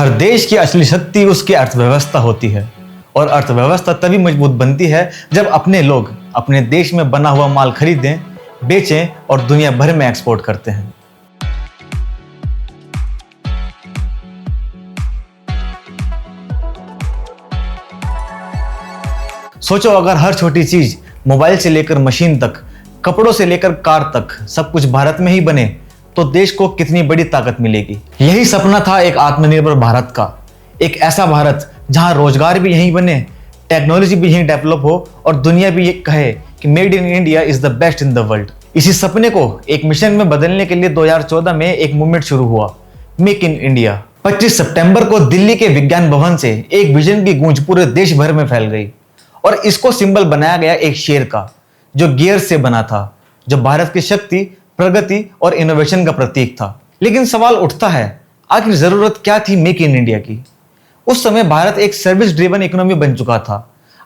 हर देश की असली शक्ति उसकी अर्थव्यवस्था होती है और अर्थव्यवस्था तभी मजबूत बनती है जब अपने लोग अपने देश में बना हुआ माल खरीदें, बेचें और दुनिया भर में एक्सपोर्ट करते हैं। सोचो, अगर हर छोटी चीज, मोबाइल से लेकर मशीन तक, कपड़ों से लेकर कार तक, सब कुछ भारत में ही बने तो देश को कितनी बड़ी ताकत मिलेगी। यही सपना था एक आत्मनिर्भर भारत का, एक ऐसा भारत जहां रोजगार भी यहीं बने, टेक्नोलॉजी भी यहीं डेवलप हो और दुनिया भी ये कहे कि made in India is the best in the world. इसी सपने को एक मिशन में बदलने के लिए 2014 में एक मूवमेंट शुरू हुआ, मेक इन इंडिया। 25 सितंबर को दिल्ली के विज्ञान भवन से एक विजन की गूंज पूरे देश भर में फैल गई और इसको सिंबल बनाया गया एक शेर का, जो गियर से बना था, जो भारत की शक्ति, प्रगति और इनोवेशन का प्रतीक था। लेकिन सवाल उठता है, आखिर जरूरत क्या थी मेक इन इंडिया की? उस समय भारत एक सर्विस ड्रिवन इकोनॉमी बन चुका था।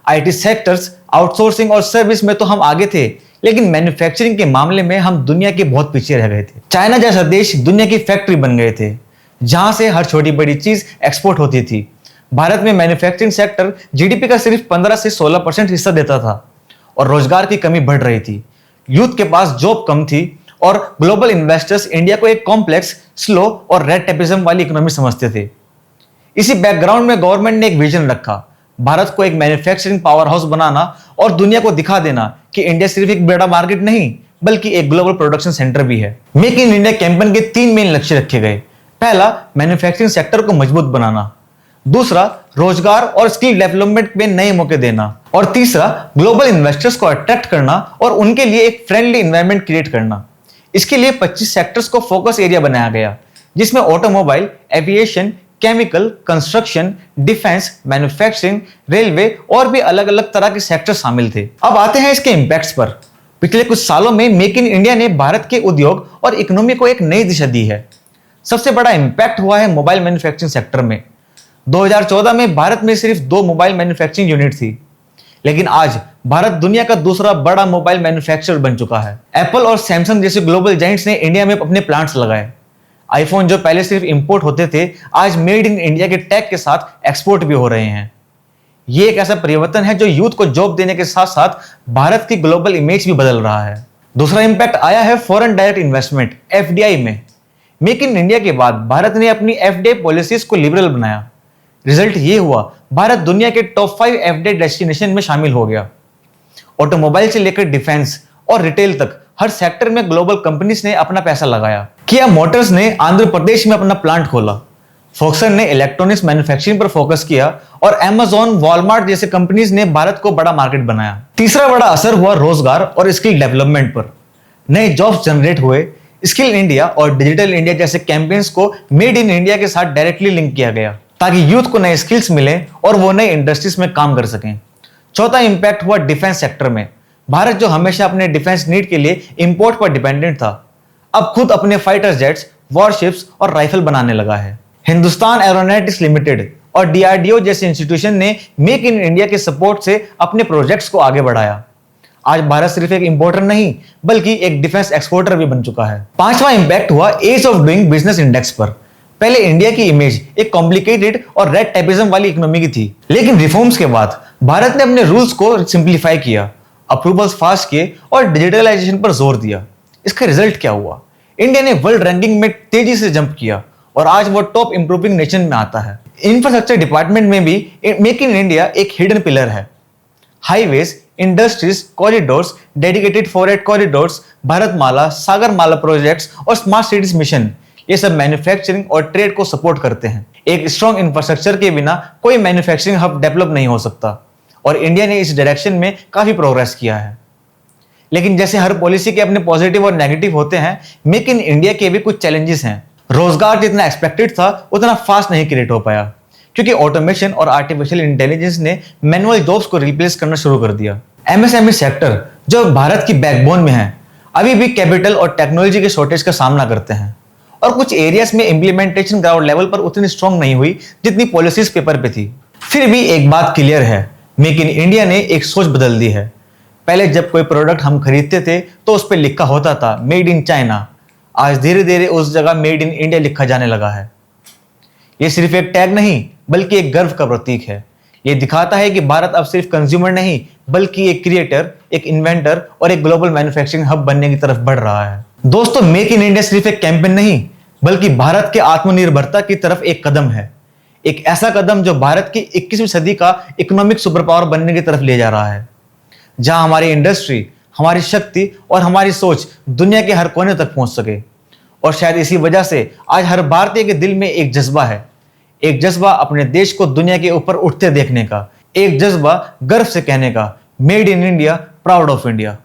आईटी सेक्टर्स, आउटसोर्सिंग और सर्विस में तो हम आगे थे, लेकिन मैन्युफैक्चरिंग के मामले में हम दुनिया के बहुत पीछे रह गए थे। चाइना जैसा देश दुनिया की फैक्ट्री बन गए थे, जहां से हर छोटी बड़ी चीज एक्सपोर्ट होती थी। भारत में मैन्युफैक्चरिंग सेक्टर जीडीपी का सिर्फ 15 से 16% हिस्सा देता था और रोजगार की कमी बढ़ रही थी। यूथ के पास जॉब कम थी और ग्लोबल इन्वेस्टर्स इंडिया को एक कॉम्प्लेक्स, स्लो और रेड टेपिज्म वाली इकोनॉमी समझते थे। इसी बैकग्राउंड में गवर्नमेंट ने एक विजन रखा, भारत को एक मैन्युफैक्चरिंग पावर हाउस बनाना और दुनिया को दिखा देना कि इंडिया सिर्फ एक बड़ा मार्केट नहीं बल्कि एक ग्लोबल प्रोडक्शन सेंटर भी है। मेक इन इंडिया कैंपेन के 3 मेन लक्ष्य रखे गए। पहला, मैन्युफैक्चरिंग सेक्टर को मजबूत बनाना। दूसरा, रोजगार और स्किल डेवलपमेंट में नए मौके देना। और तीसरा, ग्लोबल इन्वेस्टर्स को अट्रैक्ट करना और उनके लिए एक फ्रेंडली एनवायरनमेंट क्रिएट करना। इसके लिए 25 सेक्टर्स को फोकस एरिया बनाया गया, जिसमें automobile, aviation, chemical, construction, defence, manufacturing, railway और भी अलग अलग तरह के सेक्टर शामिल थे। अब आते हैं इसके इंपैक्ट्स पर। पिछले कुछ सालों में मेक इन इंडिया ने भारत के उद्योग और इकोनॉमी को एक नई दिशा दी है। सबसे बड़ा इंपैक्ट हुआ है मोबाइल मैन्युफैक्चरिंग सेक्टर में। 2014 में भारत में सिर्फ 2 मोबाइल मैन्युफैक्चरिंग यूनिट थी, लेकिन आज भारत दुनिया का दूसरा बड़ा मोबाइल मैन्युफैक्चरर बन चुका है। एप्पल और सैमसंग जैसे ग्लोबल जायंट्स ने इंडिया में अपने प्लांट्स लगाए। आईफोन जो पहले सिर्फ इंपोर्ट होते थे, आज मेड इन इंडिया के टैग के साथ एक्सपोर्ट भी हो रहे हैं। ये एक ऐसा परिवर्तन है जो यूथ को जॉब देने के साथ साथ भारत की ग्लोबल इमेज भी बदल रहा है। दूसरा इंपैक्ट आया है फॉरेन डायरेक्ट इन्वेस्टमेंट, एफडीआई में। मेक इन इंडिया के बाद भारत ने अपनी एफडीआई पॉलिसीज को लिबरल बनाया। रिजल्ट ये हुआ, भारत दुनिया के टॉप 5 एफडीआई डेस्टिनेशन में शामिल हो गया। ऑटोमोबाइल से लेकर डिफेंस और रिटेल तक हर सेक्टर में ग्लोबल कंपनीज ने अपना पैसा लगाया। किया मोटर्स ने आंध्र प्रदेश में अपना प्लांट खोला। फोक्सन ने इलेक्ट्रॉनिक्स मैन्युफैक्चरिंग पर फोकस किया और अमेज़न, वॉलमार्ट जैसे कंपनीज ने भारत को बड़ा मार्केट बनाया। तीसरा बड़ा असर हुआ रोजगार और स्किल डेवलपमेंट पर। नए जॉब्स जनरेट हुए। स्किल इंडिया और डिजिटल इंडिया जैसे कैंपेन्स को मेड इन इंडिया के साथ डायरेक्टली लिंक किया गया, ताकि यूथ को नए स्किल्स मिले और वो नए इंडस्ट्रीज में काम कर सकें। चौथा इंपैक्ट हुआ डिफेंस सेक्टर में। भारत जो हमेशा अपने डिफेंस नीड के लिए इंपोर्ट पर डिपेंडेंट था, अब खुद अपने फाइटर जेट्स, वॉरशिप्स और राइफल बनाने लगा है। हिंदुस्तान एरोनॉटिक्स लिमिटेड और डीआरडीओ जैसे इंस्टीट्यूशन ने मेक इन इंडिया के सपोर्ट से अपने प्रोजेक्ट्स को आगे बढ़ाया। आज भारत सिर्फ एक इंपोर्टर नहीं बल्कि एक डिफेंस एक्सपोर्टर भी बन चुका है। पांचवा इंपैक्ट हुआ ease of doing business index पर। पहले इंडिया की इमेज एक कॉम्प्लिकेटेड और रेड टेपिज्म वाली इकोनॉमी की थी, लेकिन रिफॉर्म्स के बाद भारत ने अपने रूल्स को सिंप्लीफाई किया, अप्रूवल्स फास्ट किए और डिजिटलाइजेशन पर जोर दिया। इसका रिजल्ट क्या हुआ? इंडिया ने वर्ल्ड रैंकिंग में तेजी से जंप किया और आज वो टॉप इंप्रूविंग नेशन में आता है। इंफ्रास्ट्रक्चर डिपार्टमेंट में भी मेक इन इंडिया एक हिडन पिलर है। Highways, industries, corridors, dedicated forest corridors, Bharatmala, Sagarmala projects और स्मार्ट सिटीज मिशन, ये सब मैन्युफैक्चरिंग और ट्रेड को सपोर्ट करते हैं। एक स्ट्रॉन्ग इंफ्रास्ट्रक्चर के बिना कोई मैन्युफैक्चरिंग हब डेवलप नहीं हो सकता और इंडिया ने इस डायरेक्शन में काफी प्रोग्रेस किया है। लेकिन जैसे हर पॉलिसी के अपने पॉजिटिव और नेगेटिव होते हैं, मेक इन इंडिया के भी कुछ चैलेंजेस हैं। रोजगार जितना एक्सपेक्टेड था उतना फास्ट नहीं क्रिएट हो पाया, क्योंकि ऑटोमेशन और आर्टिफिशियल इंटेलिजेंस ने मैनुअल जॉब्स को रिप्लेस करना शुरू कर दिया। एमएसएमई सेक्टर, जो भारत की बैकबोन में है, अभी भी कैपिटल और टेक्नोलॉजी के शॉर्टेज का सामना करते हैं और कुछ एरियाज में इंप्लीमेंटेशन ग्राउंड लेवल पर उतनी स्ट्रांग नहीं हुई जितनी पॉलिसीज पेपर पे थी। फिर भी एक बात क्लियर है, मेक इन इंडिया ने एक सोच बदल दी है। पहले जब कोई प्रोडक्ट हम खरीदते थे तो उस पर लिखा होता था मेड इन चाइना। आज धीरे धीरे उस जगह मेड इन इंडिया लिखा जाने लगा है। ये सिर्फ एक टैग नहीं बल्कि एक गर्व का प्रतीक है। ये दिखाता है कि भारत अब सिर्फ कंज्यूमर नहीं बल्कि एक क्रिएटर, एक इन्वेंटर और एक ग्लोबल मैन्युफैक्चरिंग हब बनने की तरफ बढ़ रहा है। दोस्तों, मेक इन इंडिया सिर्फ एक कैंपेन नहीं बल्कि भारत के आत्मनिर्भरता की तरफ एक कदम है। एक ऐसा कदम जो भारत की 21वीं सदी का इकोनॉमिक सुपर पावर बनने की तरफ ले जा रहा है, जहां हमारी इंडस्ट्री, हमारी शक्ति और हमारी सोच दुनिया के हर कोने तक पहुंच सके। और शायद इसी वजह से आज हर भारतीय के दिल में एक जज्बा है, एक जज्बा अपने देश को दुनिया के ऊपर उठते देखने का, एक जज्बा गर्व से कहने का, made in India, proud of India.